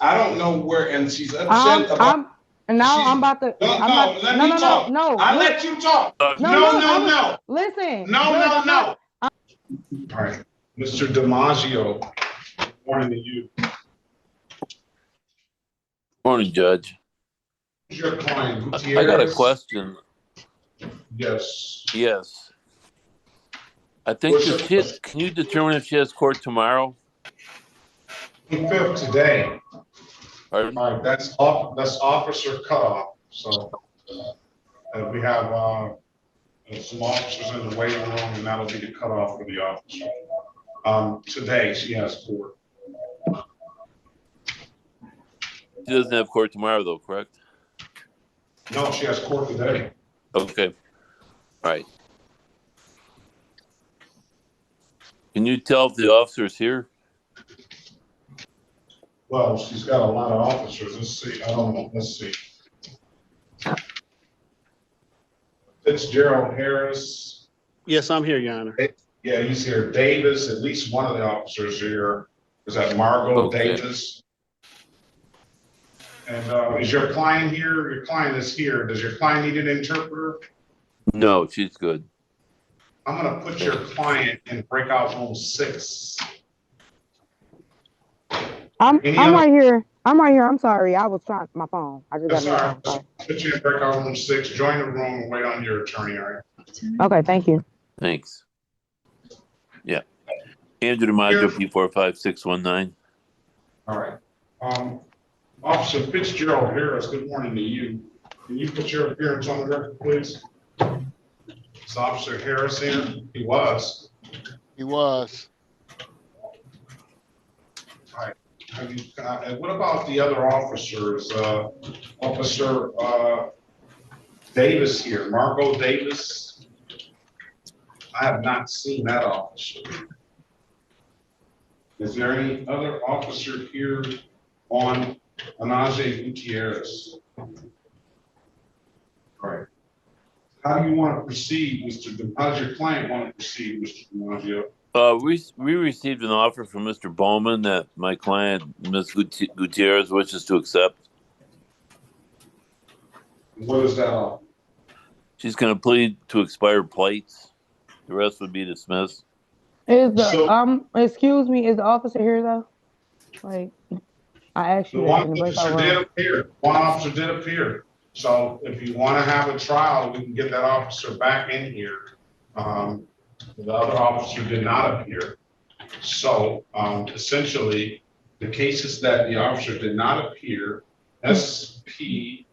I don't know where, and she's upset about. I'm about to. Let me talk. I let you talk. No. Listen. No. All right, Mr. DiMaggio, morning to you. Morning, Judge. Who's your client, Gutierrez? I got a question. Yes. I think can you determine if she has court tomorrow? 5th today. Pardon? All right, that's officer cutoff. So we have some officers in the waiting room, and that'll be the cutoff for the officer. Today she has court. She doesn't have court tomorrow, though, correct? No, she has court today. Okay. All right. Can you tell if the officer's here? Well, she's got a lot of officers. Let's see. I don't know. Let's see. Fitzgerald Harris. Yes, I'm here, Your Honor. Yeah, he's here. Davis, at least one of the officers here. Is that Margot Davis? And is your client here? Your client is here. Does your client need an interpreter? No, she's good. I'm going to put your client in breakout room 6. I'm right here. I'm sorry. I was trying my phone. I just got my phone. Put you in breakout room 6. Join the room and wait on your attorney. All right. Okay. Thank you. Thanks. Yeah. Andrew DiMaggio, P45619. All right. Officer Fitzgerald Harris, good morning to you. Can you put your appearance on the record, please? Is Officer Harris here? He was. All right. And what about the other officers? Officer Davis here, Margot Davis. I have not seen that officer. Is there any other officer here on Anaje Gutierrez? All right. How do you want to proceed, Mr. How does your client want to proceed, Mr. DiMaggio? We received an offer from Mr. Bowman that my client, Ms. Gutierrez, wishes to accept. What is that offer? She's going to plead to expired plates. The rest would be dismissed. Excuse me, is the officer here though? Like, I actually one officer did appear. So if you want to have a trial, we can get that officer back in here. The other officer did not appear. So essentially, the cases that the officer did not appear, SP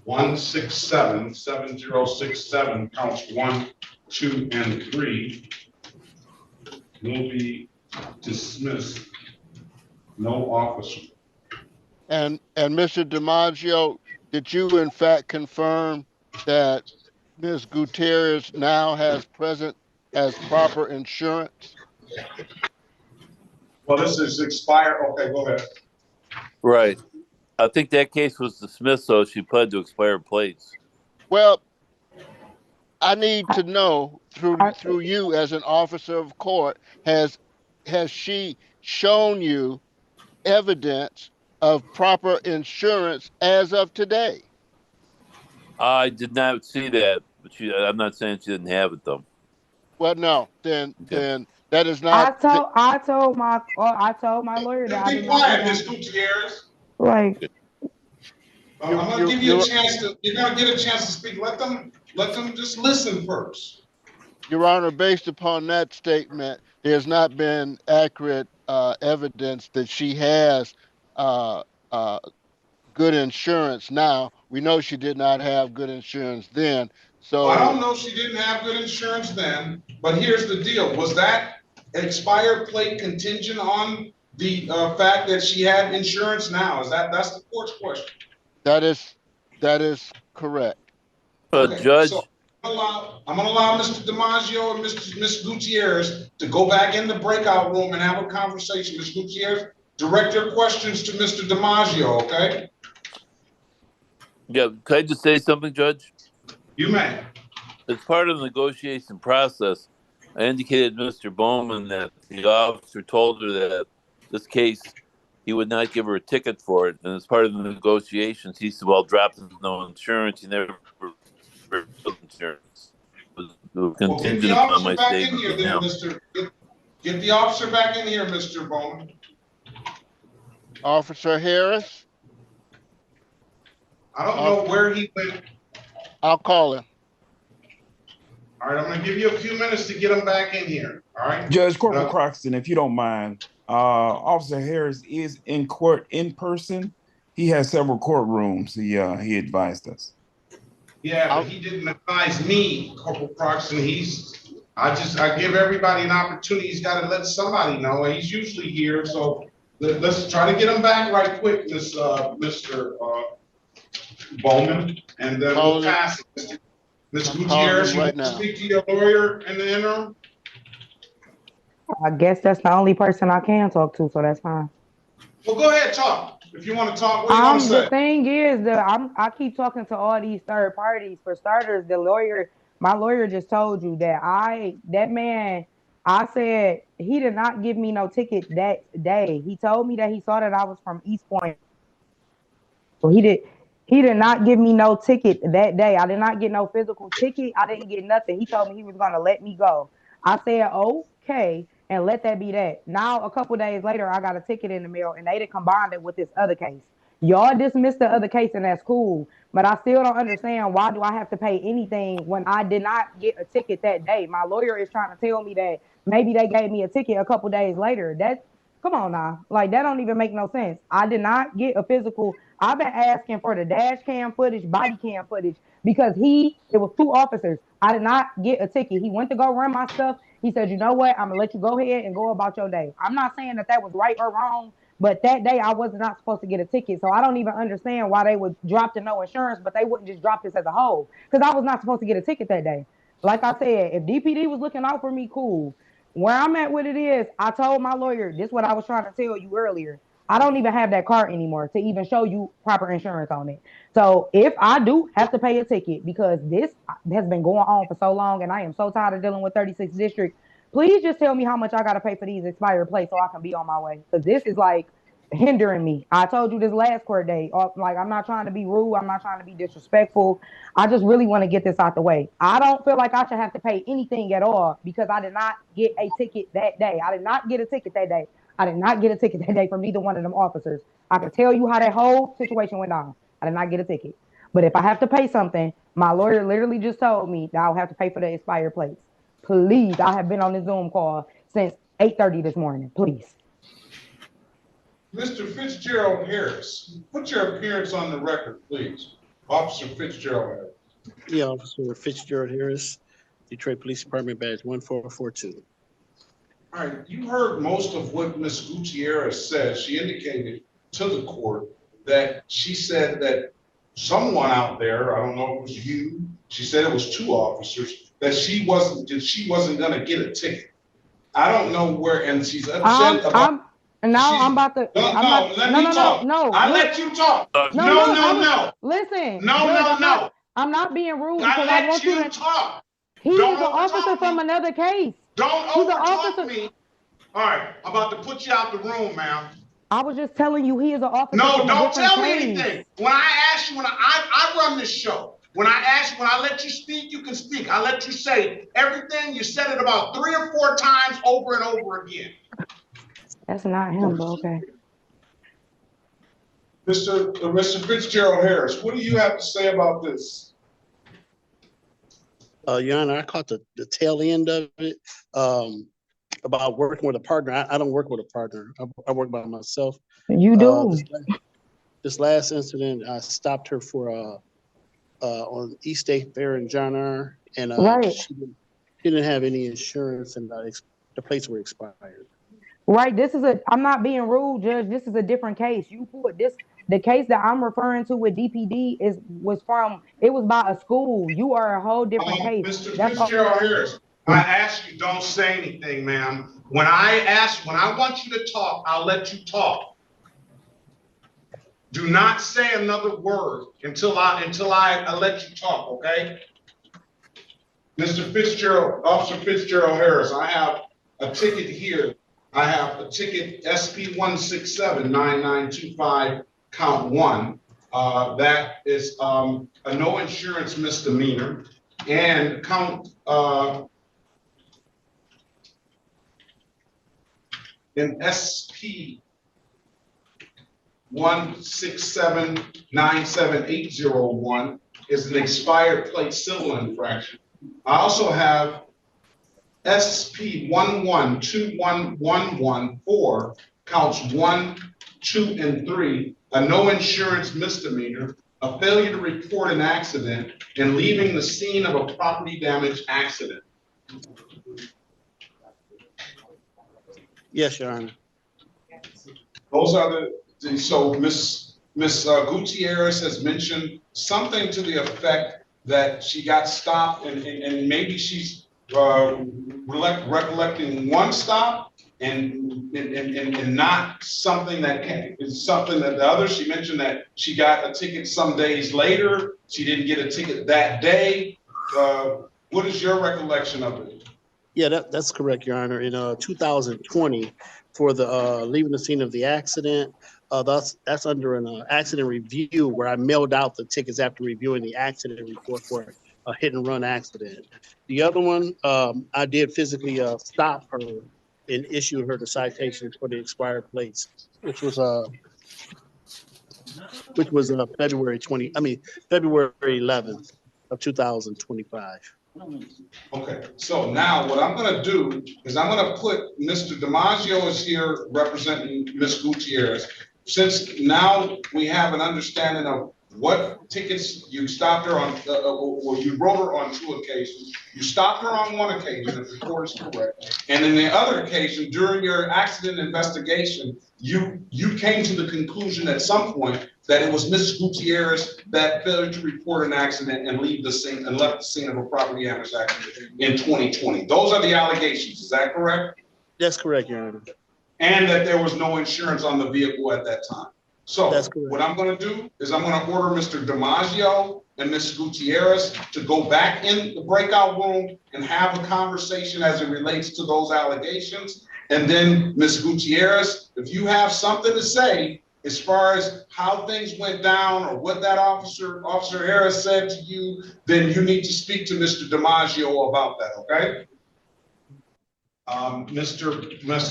167-7067 counts 1, 2, and 3 will be dismissed. No officer. And Mr. DiMaggio, did you in fact confirm that Ms. Gutierrez now has proper insurance? Well, this is expired. Okay, go ahead. Right. I think that case was dismissed, so she pled to expired plates. Well, I need to know through you as an officer of court, has she shown you evidence of proper insurance as of today? I did not see that, but I'm not saying she didn't have it though. Well, no, then that is not. I told my lawyer that. Be quiet, Ms. Gutierrez. Like, I'm gonna give you a chance to. You're gonna get a chance to speak. Let them just listen first. Your Honor, based upon that statement, there's not been accurate evidence that she has good insurance now. We know she did not have good insurance then. So I don't know she didn't have good insurance then, but here's the deal. Was that expired plate contingent on the fact that she had insurance now? That's the court's question. That is correct. Judge, so I'm gonna allow Mr. DiMaggio and Ms. Gutierrez to go back in the breakout room and have a conversation. Ms. Gutierrez, direct your questions to Mr. DiMaggio, okay? Yeah, can I just say something, Judge? You may. As part of the negotiation process, I indicated to Mr. Bowman that the officer told her that this case he would not give her a ticket for it. And as part of the negotiations, he said, well, draft no insurance. He never built insurance. It was Well, get contingent the upon officer my back in statement here being then, held. Mr. Get the officer back in here, Mr. Bowman. Officer Harris, I don't know where he went. I'll call him. All right, I'm gonna give you a few minutes to get him back in here, all right? Judge Corporal Croxton, if you don't mind, Officer Harris is in court in person. He has several courtrooms. He advised us. Yeah, but he didn't advise me, Corporal Croxton. I give everybody an opportunity. He's got to let somebody know. He's usually here, so let's try to get him back right quick, Mr. Bowman, and then we'll pass it. Ms. Gutierrez, you want to speak to your lawyer in the interim? I guess that's the only person I can talk to, so that's fine. Well, go ahead, talk. If you want to talk, what do you want to say? The thing is that I keep talking to all these third parties. For starters, my lawyer just told you that I said he did not give me no ticket that day. He told me that he saw that I was from East Point. So he did not give me no ticket that day. I did not get no physical ticket. I didn't get nothing. He told me he was gonna let me go. I said, okay, and let that be that. Now, a couple days later, I got a ticket in the mail, and they combined it with this other case. Y'all dismissed the other case, and that's cool. But I still don't understand, why do I have to pay anything when I did not get a ticket that day? My lawyer is trying to tell me that maybe they gave me a ticket a couple days later. Come on now. Like, that don't even make no sense. I did not get a physical. I've been asking for the dash cam footage, body cam footage, because it was 2 officers. I did not get a ticket. He went to go run my stuff. He said, you know what? I'm going to let you go ahead and go about your day. I'm not saying that was right or wrong, but that day I was not supposed to get a ticket. So I don't even understand why they would drop the no insurance, but they wouldn't just drop this as a whole, because I was not supposed to get a ticket that day. Like I said, if DPD was looking out for me, cool. Where I'm at with it is, I told my lawyer, this is what I was trying to tell you earlier. I don't even have that card anymore to even show you proper insurance on it. So if I do have to pay a ticket, because this has been going on for so long and I am so tired of dealing with 36th District, please just tell me how much I got to pay for these expired plates so I can be on my way. Because this is like hindering me. I told you this last court date. Like, I'm not trying to be rude. I'm not trying to be disrespectful. I just really want to get this out the way. I don't feel like I should have to pay anything at all because I did not get a ticket that day. I did not get a ticket that day. I did not get a ticket that day from either one of them officers. I can tell you how that whole situation went down. I did not get a ticket. But if I have to pay something, my lawyer literally just told me that I'll have to pay for the expired plates. Please, I have been on this Zoom call since 8:30 this morning. Please. Mr. Fitzgerald Harris, put your appearance on the record, please. Officer Fitzgerald Harris. Yeah, Officer Fitzgerald Harris, Detroit Police Department, badge 1442. All right, you heard most of what Ms. Gutierrez said. She indicated to the court that she said that someone out there, I don't know if it was you, she said it was 2 officers, that she wasn't gonna get a ticket. I don't know where, and she's upset about. I'm about to. No. I let you talk. No. Listen. No. I'm not being rude because I want you to talk. He is an officer from another case. Don't overtalk me. All right, I'm about to put you out the room, ma'am. I was just telling you he is an officer. No, from don't tell me case. anything. When I ask you, when I run this show, when I let you speak, you can speak. I let you say everything. You said it about 3 or 4 times over and over again. That's not him, but okay. Mr. Fitzgerald Harris, what do you have to say about this? Your Honor, I caught the tail end of it about working with a partner. I don't work with a partner. I work by myself. You do. This last incident, I stopped her for on East State Fair in John R. And right. She didn't have any insurance, and the plates were expired. Right. I'm not being rude, Judge. This is a different case. The case that I'm referring to with DPD was by a school. You are a whole different case. Mr. Fitzgerald Harris, I ask you, don't say anything, ma'am. When I want you to talk, I'll let you talk. Do not say another word until I let you talk, okay? Mr. Fitzgerald, Officer Fitzgerald Harris, I have a ticket here. I have a ticket SP 1679925, count 1. That is a no insurance misdemeanor, and count in SP 167978001 is an expired plate civil infraction. I also have SP 1121114, counts 1, 2, and 3, a no insurance misdemeanor, a failure to report an accident, and leaving the scene of a property damage accident. Yes, Your Honor. Those are so Miss Gutierrez has mentioned something to the effect that she got stopped, and maybe she's recollecting one stop and not something that is something that the other. She mentioned that she got a ticket some days later. She didn't get a ticket that day. What is your recollection of it? Yeah, that's correct, Your Honor. In 2020, for the leaving the scene of the accident, that's under an accident review where I mailed out the tickets after reviewing the accident report for a hit and run accident. The other one, I did physically stop her and issue her the citation for the expired plates, which was February 11th of 2025. Okay, so now what I'm going to do is I'm going to put Mr. DiMaggio is here representing Ms. Gutierrez. Since now we have an understanding of what tickets you stopped her on, or you wrote her on 2 occasions. You stopped her on 1 occasion, if the report is correct. And in the other occasion, during your accident investigation, you came to the conclusion at some point that it was Ms. Gutierrez that failed to report an accident and leave the scene and left the scene of a property damage accident in 2020. Those are the allegations. Is that correct? That's correct, Your Honor. And that there was no insurance on the vehicle at that time. So what I'm going to do is I'm going to order Mr. DiMaggio and Ms. Gutierrez to go back in the breakout room and have a conversation as it relates to those allegations. And then Ms. Gutierrez, if you have something to say as far as how things went down or what that Officer Harris said to you, then you need to speak to Mr. DiMaggio about that, okay?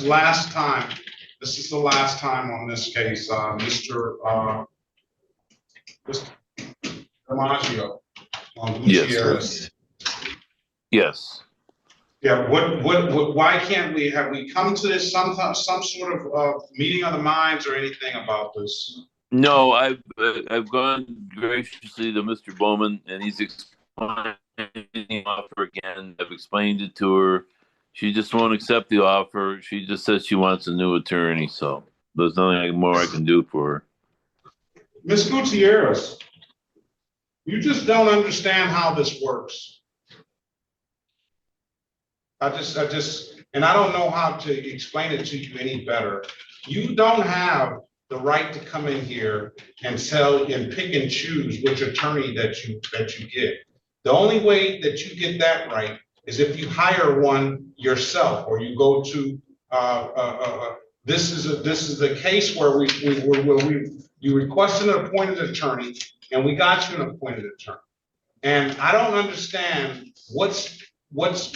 Last time, this is the last time on this case, Mr. DiMaggio on Gutierrez. Yes. Yeah. Why can't we have come to this some sort of meeting of the minds or anything about this? No, I've gone graciously to Mr. Bowman, and he's explained the offer again. I've explained it to her. She just won't accept the offer. She just says she wants a new attorney, so there's nothing more I can do for her. Ms. Gutierrez, you just don't understand how this works. I don't know how to explain it to you any better. You don't have the right to come in here and pick and choose which attorney that you get. The only way that you get that right is if you hire one yourself, or you go to this is a case where you requested an appointed attorney and we got you an appointed attorney. And I don't understand what's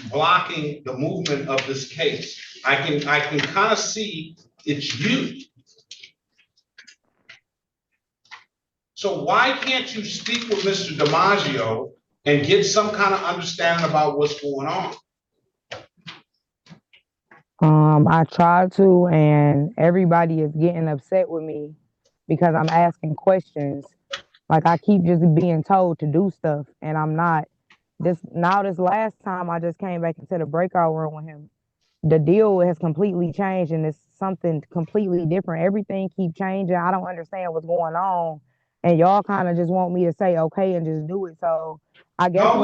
blocking the movement of this case. I can kind of see it's you. So why can't you speak with Mr. DiMaggio and get some kind of understanding about what's going on? I tried to, and everybody is getting upset with me because I'm asking questions. Like, I keep just being told to do stuff, and I'm not. This last time I just came back into the breakout room with him, the deal has completely changed, and it's something completely different. Everything keeps changing. I don't understand what's going on, and y'all kind of just want me to say okay and just do it. So I guess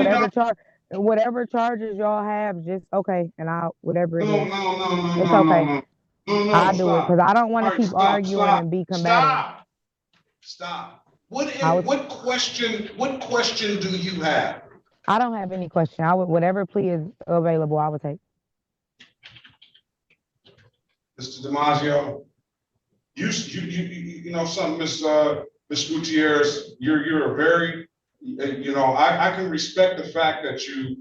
whatever charges y'all have, just okay, and whatever it is. It's okay. I'll do it because I don't want to keep arguing and be combative. Stop. What question do you have? I don't have any question. Whatever plea is available, I would take. Mr. DiMaggio, you know something, Ms. Gutierrez, you're a very, I can respect the fact that you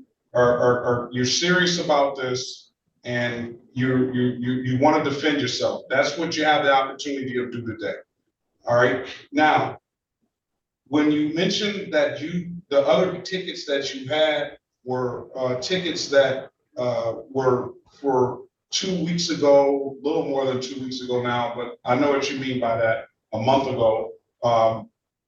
you're serious about this and you want to defend yourself. That's what you have the opportunity to do today. All right. Now, when you mentioned that the other tickets that you had were tickets that were for 2 weeks ago, a little more than 2 weeks ago now, but I know what you mean by that, a month ago.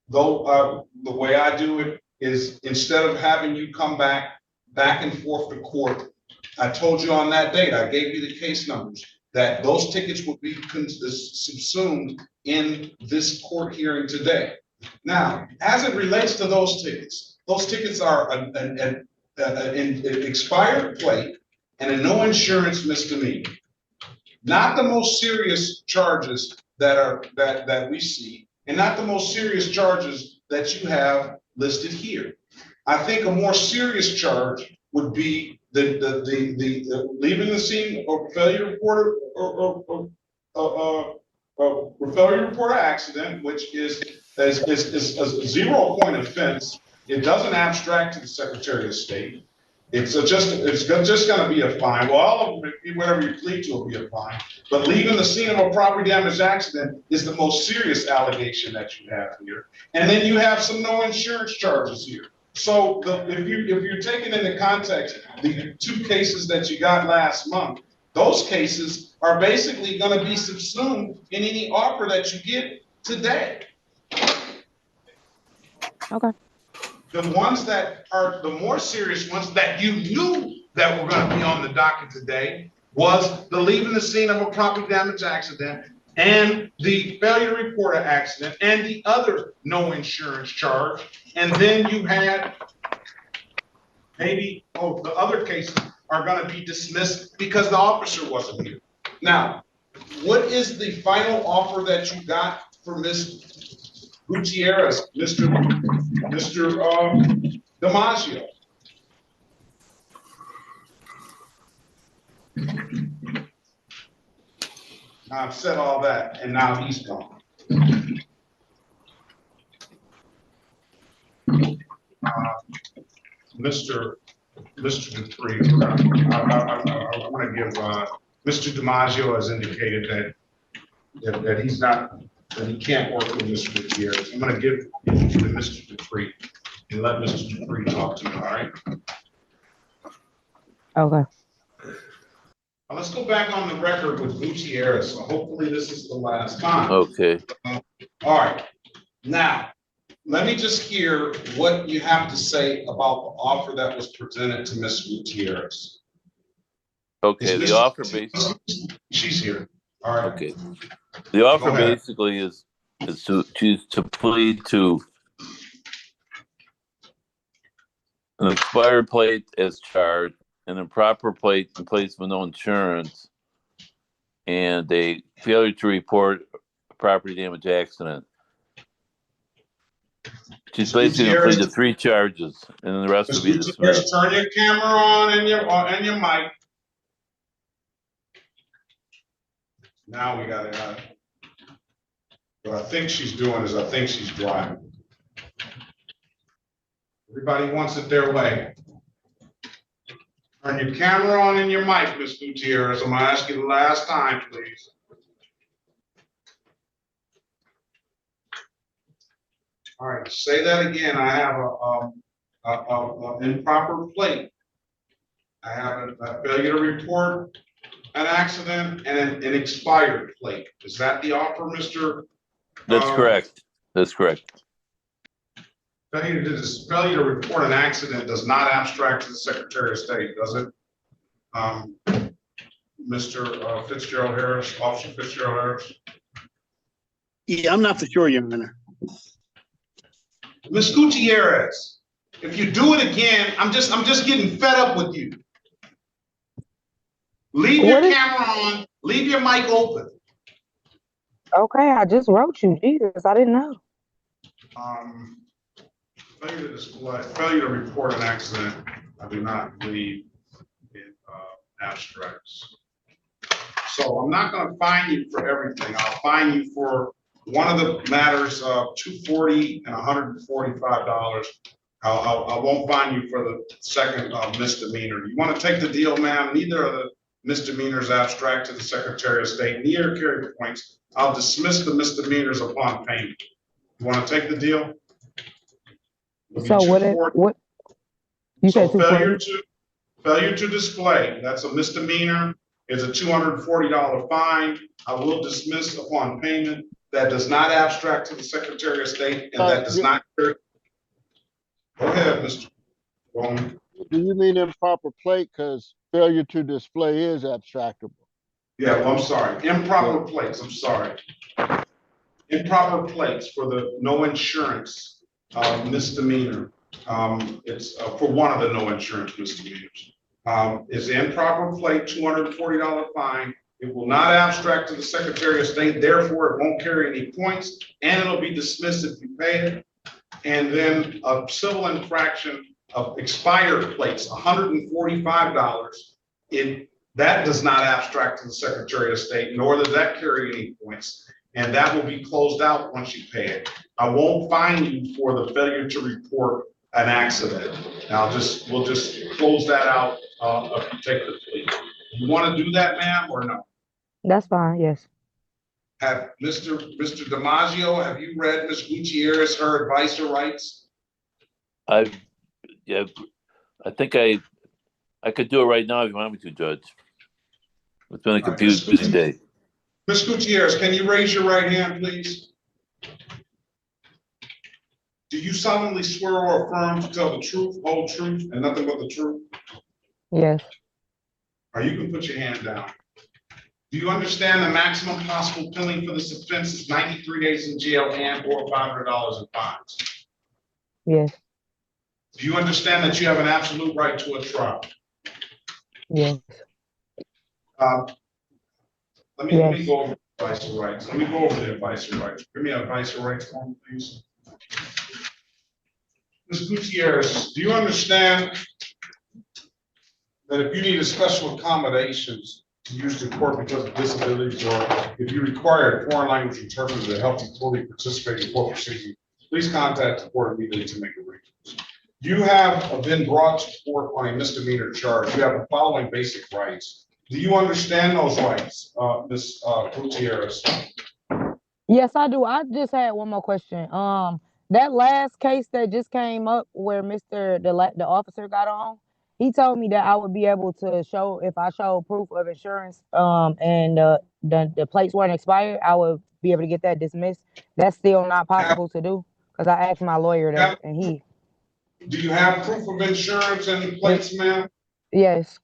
The way I do it is instead of having you come back and forth to court, I told you on that date, I gave you the case numbers, that those tickets would be subsumed in this court hearing today. Now, as it relates to those tickets are an expired plate and a no insurance misdemeanor. Not the most serious charges that we see, and not the most serious charges that you have listed here. I think a more serious charge would be the leaving the scene of failure report failure to report an accident, which is a 0-point offense. It doesn't abstract to the Secretary of State. It's just going to be a fine. Well, all of them, whatever you plead to, will be a fine. But leaving the scene of a property damage accident is the most serious allegation that you have here. And then you have some no insurance charges here. So if you're taking into context the 2 cases that you got last month, those cases are basically going to be subsumed in any offer that you get today. Okay. The ones that are the more serious ones that you knew that were going to be on the docket today was the leaving the scene of a property damage accident and the failure to report an accident and the other no insurance charge. And then you had maybe, the other cases are going to be dismissed because the officer wasn't here. Now, what is the final offer that you got for Ms. Gutierrez, Mr. DiMaggio? I've said all that, and now he's gone. Mr. Dupree, I want to give Mr. DiMaggio has indicated that he's not, that he can't work with Mr. Gutierrez. I'm going to give it to Mr. Dupree and let Mr. Dupree talk to you. All right. Okay. Now let's go back on the record with Gutierrez. So hopefully this is the last time. Okay. All right. Now, let me just hear what you have to say about the offer that was presented to Ms. Gutierrez. Okay. The offer she's here. All right. Okay. The offer basically is to plead to an expired plate as charged, an improper plate in place with no insurance, and a failure to report a property damage accident. She's basically going to plead to 3 charges, and then the rest will be dismissed. Turn your camera on and your mic. Now we got it out. What I think she's doing is I think she's driving. Everybody wants it their way. Turn your camera on and your mic, Ms. Gutierrez. I'm going to ask you the last time, please. All right, say that again. I have a improper plate. I have a failure to report an accident and an expired plate. Is that the offer, Mr.? That's correct. That's correct. Failure to report an accident does not abstract to the Secretary of State, does it? Mr. Fitzgerald Harris, Officer Fitzgerald Harris? Yeah, I'm not for sure, Your Honor. Ms. Gutierrez, if you do it again, I'm just getting fed up with you. Leave your camera on, leave your mic open. Okay, I just wrote you. Jesus, I didn't know. Failure to display, failure to report an accident, I do not believe in abstracts. So I'm not gonna fine you for everything. I'll fine you for one of the matters of $240 and $145. I won't fine you for the second misdemeanor. You want to take the deal, ma'am? Neither of the misdemeanors abstract to the Secretary of State, neither carry points. I'll dismiss the misdemeanors upon payment. You want to take the deal? So what you said So 240? failure to display, that's a misdemeanor, is a $240 fine. I will dismiss upon payment. That does not abstract to the Secretary of State, and that does not. Go ahead, Mr. Bowman. Do you mean improper plate? Because failure to display is abstractable. Yeah, well, I'm sorry. Improper plates, I'm sorry. Improper plates for the no insurance misdemeanor. It's for one of the no insurance misdemeanors. It's improper plate, $240 fine. It will not abstract to the Secretary of State, therefore it won't carry any points, and it'll be dismissed if you pay it. And then a civil infraction of expired plates, $145. That does not abstract to the Secretary of State, nor does that carry any points. And that will be closed out once you pay it. I won't fine you for the failure to report an accident. Now we'll just close that out if you take the plea. You want to do that, ma'am, or no? That's fine, yes. Have Mr. DiMaggio, have you read Ms. Gutierrez, her advice or rights? I think I could do it right now if you want me to, Judge. It's been a confusing day. Ms. Gutierrez, can you raise your right hand, please? Do you solemnly swear or affirm to tell the truth, whole truth, and nothing but the truth? Yes. Or you can put your hand down. Do you understand the maximum possible penalty for this offense is 93 days in jail and or $500 in fines? Yes. Do you understand that you have an absolute right to a trial? Yes. Let me go over the advice of rights. Let me go over the advice of rights. Give me an advice of rights form, please. Ms. Gutierrez, do you understand that if you need a special accommodations to use the court because of disabilities, or if you require a foreign language interpreter to help you fully participate in court proceedings, please contact the court immediately to make arrangements. You have been brought to court on a misdemeanor charge. You have the following basic rights. Do you understand those rights, Ms. Gutierrez? Yes, I do. I just had one more question. That last case that just came up where the officer got on, he told me that I would be able to show, if I show proof of insurance, and the plates weren't expired, I would be able to get that dismissed. That's still not possible to do, because I asked my lawyer that, and he. Do you have proof of insurance and the plates, ma'am? Yes.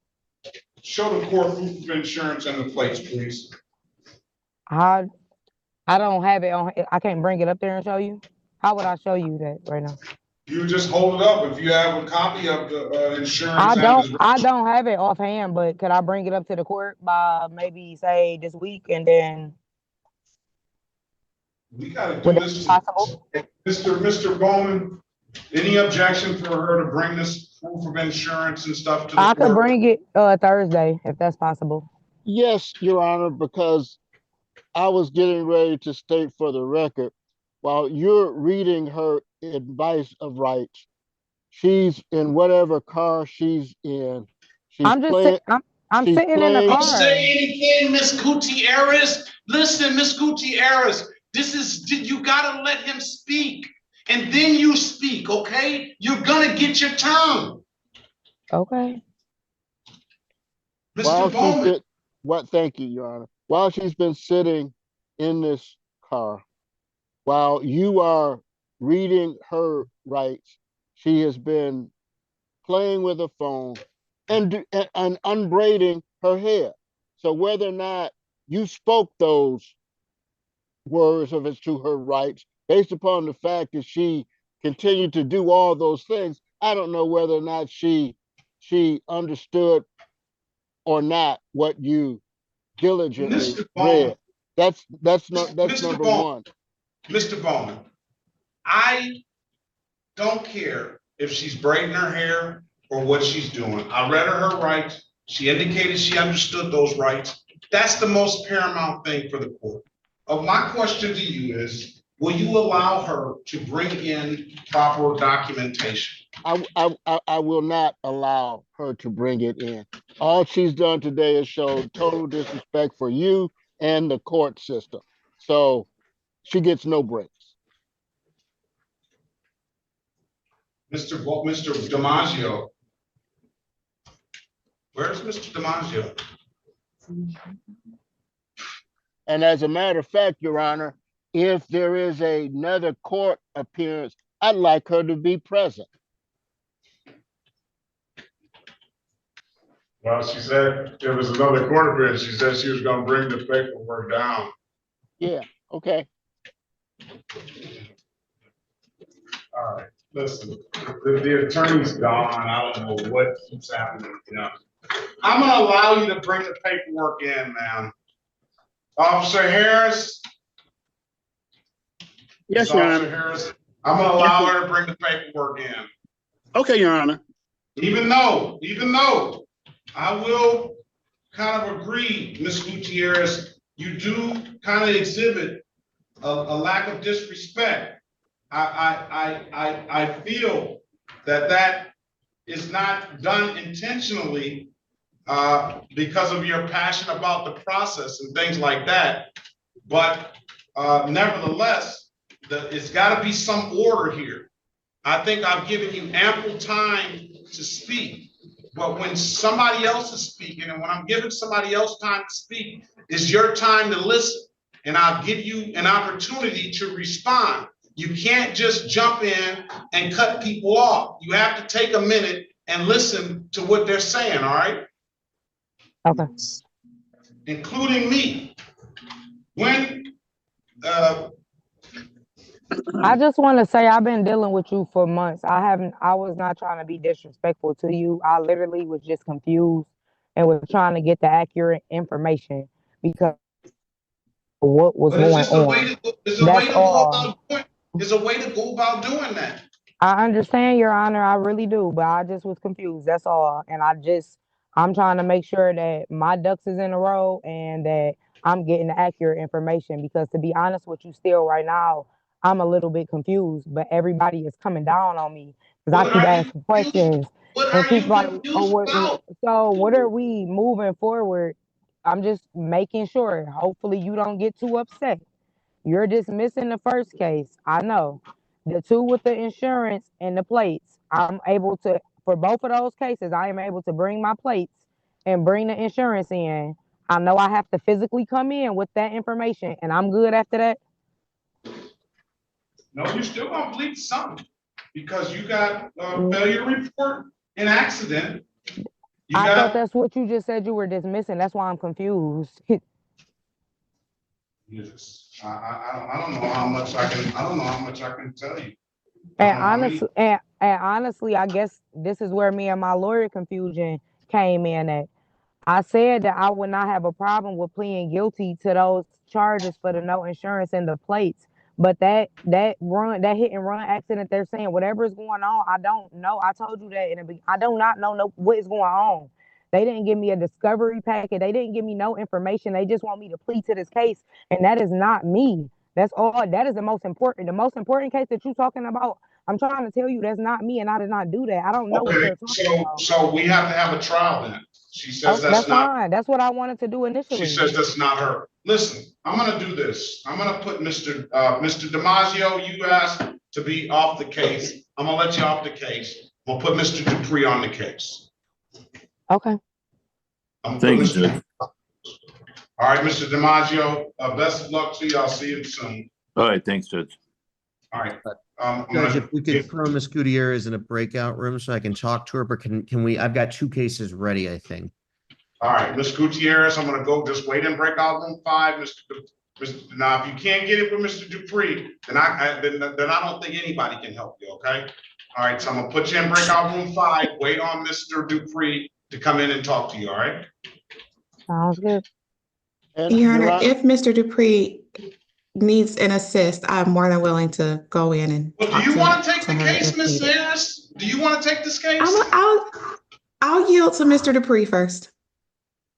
Show the court proof of insurance and the plates, please. I don't have it on. I can't bring it up there and show you. How would I show you that right now? You just hold it up. If you have a copy of the insurance. I don't have it offhand, but could I bring it up to the court by maybe say this week, and then we gotta do this. Possible? Mr. Bowman, any objection for her to bring this proof of insurance and stuff to the court? I could bring it Thursday if that's possible. Yes, Your Honor, because I was getting ready to state for the record, while you're reading her advice of rights, she's in whatever car she's in. I'm sitting in the car. Don't say anything, Miss Gutierrez. Listen, Miss Gutierrez, you gotta let him speak, and then you speak, okay? You're gonna get your tongue. Okay. Mr. Bowman. Thank you, Your Honor. While she's been sitting in this car, while you are reading her rights, she has been playing with a phone and unbraiding her hair. So whether or not you spoke those words of it to her rights, based upon the fact that she continued to do all those things, I don't know whether or not she understood or not what you diligently read. That's number one. Mr. Bowman, I don't care if she's braiding her hair or what she's doing. I read her rights. She indicated she understood those rights. That's the most paramount thing for the court. My question to you is, will you allow her to bring in proper documentation? I will not allow her to bring it in. All she's done today is show total disrespect for you and the court system. So she gets no breaks. Mr. DiMaggio. Where's Mr. DiMaggio? And as a matter of fact, Your Honor, if there is another court appearance, I'd like her to be present. Well, she said there was another court appearance. She said she was going to bring the paperwork down. Yeah, okay. All right, listen, the attorney's gone. I don't know what keeps happening. You know, I'm going to allow you to bring the paperwork in, man. Officer Harris. Yes, Your Officer Honor. Harris. I'm going to allow her to bring the paperwork in. Okay, Your Honor. Even though I will kind of agree, Ms. Gutierrez, you do kind of exhibit a lack of disrespect. I feel that is not done intentionally because of your passion about the process and things like that. But nevertheless, it's got to be some order here. I think I've given you ample time to speak. But when somebody else is speaking, and when I'm giving somebody else time to speak, it's your time to listen. And I'll give you an opportunity to respond. You can't just jump in and cut people off. You have to take a minute and listen to what they're saying, all right? Okay. Including me. When I just want to say I've been dealing with you for months. I was not trying to be disrespectful to you. I literally was just confused and was trying to get the accurate information because of what was going on. There's a way to go about doing that. I understand, Your Honor, I really do, but I just was confused. That's all. And I'm trying to make sure that my ducks is in a row and that I'm getting the accurate information because to be honest with you still right now, I'm a little bit confused, but everybody is coming down on me because I keep asking questions and keep like, so what are we moving forward? I'm just making sure. Hopefully you don't get too upset. You're dismissing the first case. I know. The two with the insurance and the plates. I'm able to, for both of those cases, I am able to bring my plates and bring the insurance in. I know I have to physically come in with that information and I'm good after that. No, you're still gonna bleed something because you got a failure report and accident. I thought that's what you just said you were dismissing. That's why I'm confused. Yes. I don't know how much I can tell you. And honestly, I guess this is where me and my lawyer confusion came in at. I said that I would not have a problem with pleading guilty to those charges for the no insurance and the plates. But that hit and run accident, they're saying whatever is going on, I don't know. I told you that I do not know what is going on. They didn't give me a discovery packet. They didn't give me no information. They just want me to plead to this case, and that is not me. That's all. That is the most important. The most important case that you're talking about, I'm trying to tell you that's not me, and I did not do that. I don't know what they're talking about. So we have to have a trial then. She says that's not fine. That's what I wanted to do initially. She says that's not her. Listen, I'm going to do this. I'm going to put Mr. DiMaggio, you asked to be off the case. I'm going to let you off the case. We'll put Mr. Dupree on the case. Okay. Thank you, Judge. All right, Mr. DiMaggio, best of luck to you. I'll see you soon. All right, thanks, Judge. All right. Judge, if we could throw Ms. Gutierrez in a breakout room so I can talk to her, but can we, I've got 2 cases ready, I think. All right, Ms. Gutierrez, I'm gonna go just wait in breakout room 5. Now, if you can't get it with Mr. Dupree, then I don't think anybody can help you, okay? All right, so I'm gonna put you in breakout room 5, wait on Mr. Dupree to come in and talk to you, all right? Sounds good. Your Honor, if Mr. Dupree needs an assist, I'm more than willing to go in and well, do you want to take the case, Ms. Harris? Do you want to take this case? I'll yield to Mr. Dupree first.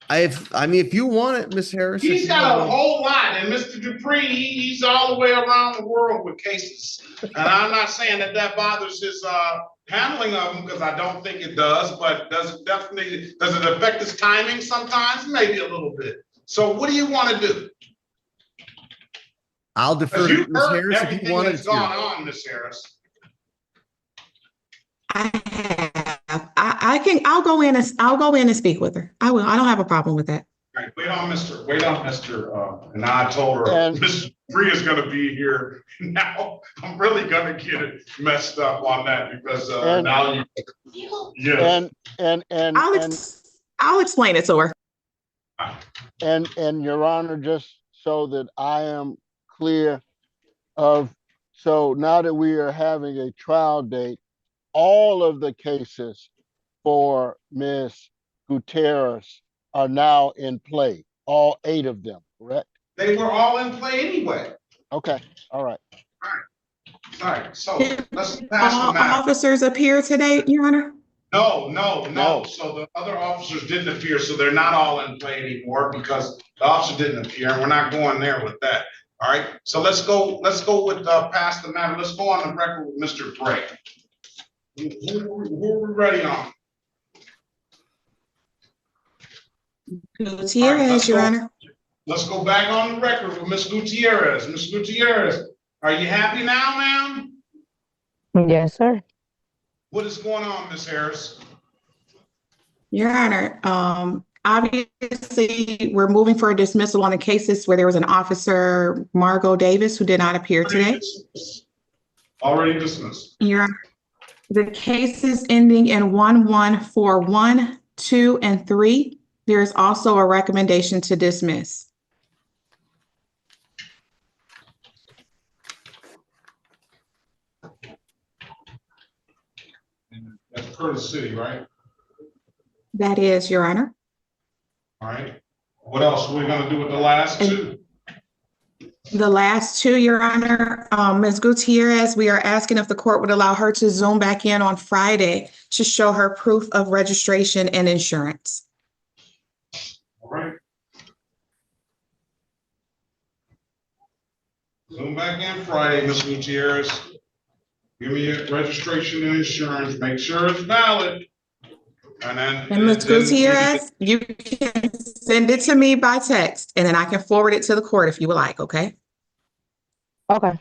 I mean, if you want it, Miss Harris. if He's you got a want it. whole lot, and Mr. Dupree, he's all the way around the world with cases. And I'm not saying that bothers his handling of them, because I don't think it does, but does it affect his timing sometimes? Maybe a little bit. So what do you want to do? I'll defer Because to you've Miss heard Harris if you everything want that's it gone to. on, Miss Harris. I have. I'll go in and speak with her. I will. I don't have a problem with that. All right, wait on Mr. And I told her, And- Mr. Bree is gonna be here. Now, I'm really gonna get it messed up on that because And- now you, yes. And I'll explain it to her. and Your Honor, just so that I am clear so now that we are having a trial date, all of the cases for Ms. Gutierrez are now in play, all 8 of them, correct? They were all in play anyway. Okay, all right. All right, so let's pass the All matter. officers appear today, Your Honor? No. So the other officers didn't appear, so they're not all in play anymore because the officer didn't appear, and we're not going there with that. All right, so let's go with pass the matter. Let's go on the record with Mr. Bray. Who are we ready on? Gutierrez, Your Honor. Let's go back on the record with Ms. Gutierrez. Ms. Gutierrez, are you happy now, ma'am? Yes, sir. What is going on, Ms. Harris? Your Honor, obviously, we're moving for a dismissal on the cases where there was an officer, Margot Davis, who did not appear today. Already dismissed. Your Honor, the cases ending in 1141, 2, and 3, there is also a recommendation to dismiss. That's per the city, right? That is, Your Honor. All right. What else are we gonna do with the last 2? The last 2, Your Honor, Ms. Gutierrez, we are asking if the court would allow her to Zoom back in on Friday to show her proof of registration and insurance. All right. Zoom back in Friday, Ms. Gutierrez. Give me your registration and insurance, make sure it's valid. And Ms. Gutierrez, you can send it to me by text, and then I can forward it to the court if you would like, okay? Okay.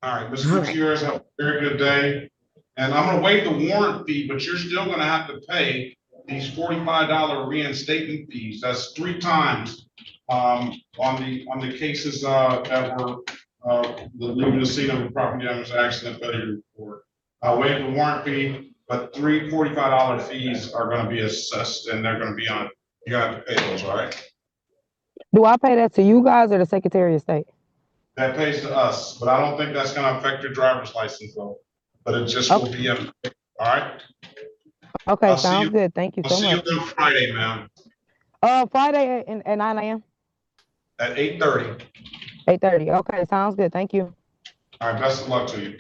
All right, Ms. All right. Gutierrez, have a very good day. And I'm gonna waive the warrant fee, but you're still gonna have to pay these $45 reinstatement fees. That's 3 times on the cases that were leaving the scene of a property damage accident failure report. I'll waive the warrant fee, but 3 $45 fees are gonna be assessed, and they're gonna be on, you gotta pay those, all right? Do I pay that to you guys or the Secretary of State? That pays to us, but I don't think that's gonna affect your driver's license though. But it just will be, all right? Okay, I'll see sounds you- good. Thank you I'll so see you much. on Friday, ma'am, Friday at 9 a.m. at 8:30. 8:30. Okay, sounds good. Thank you. All right, best of luck to you.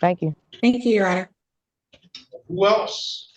Thank you. Thank you, Your Honor. Who else?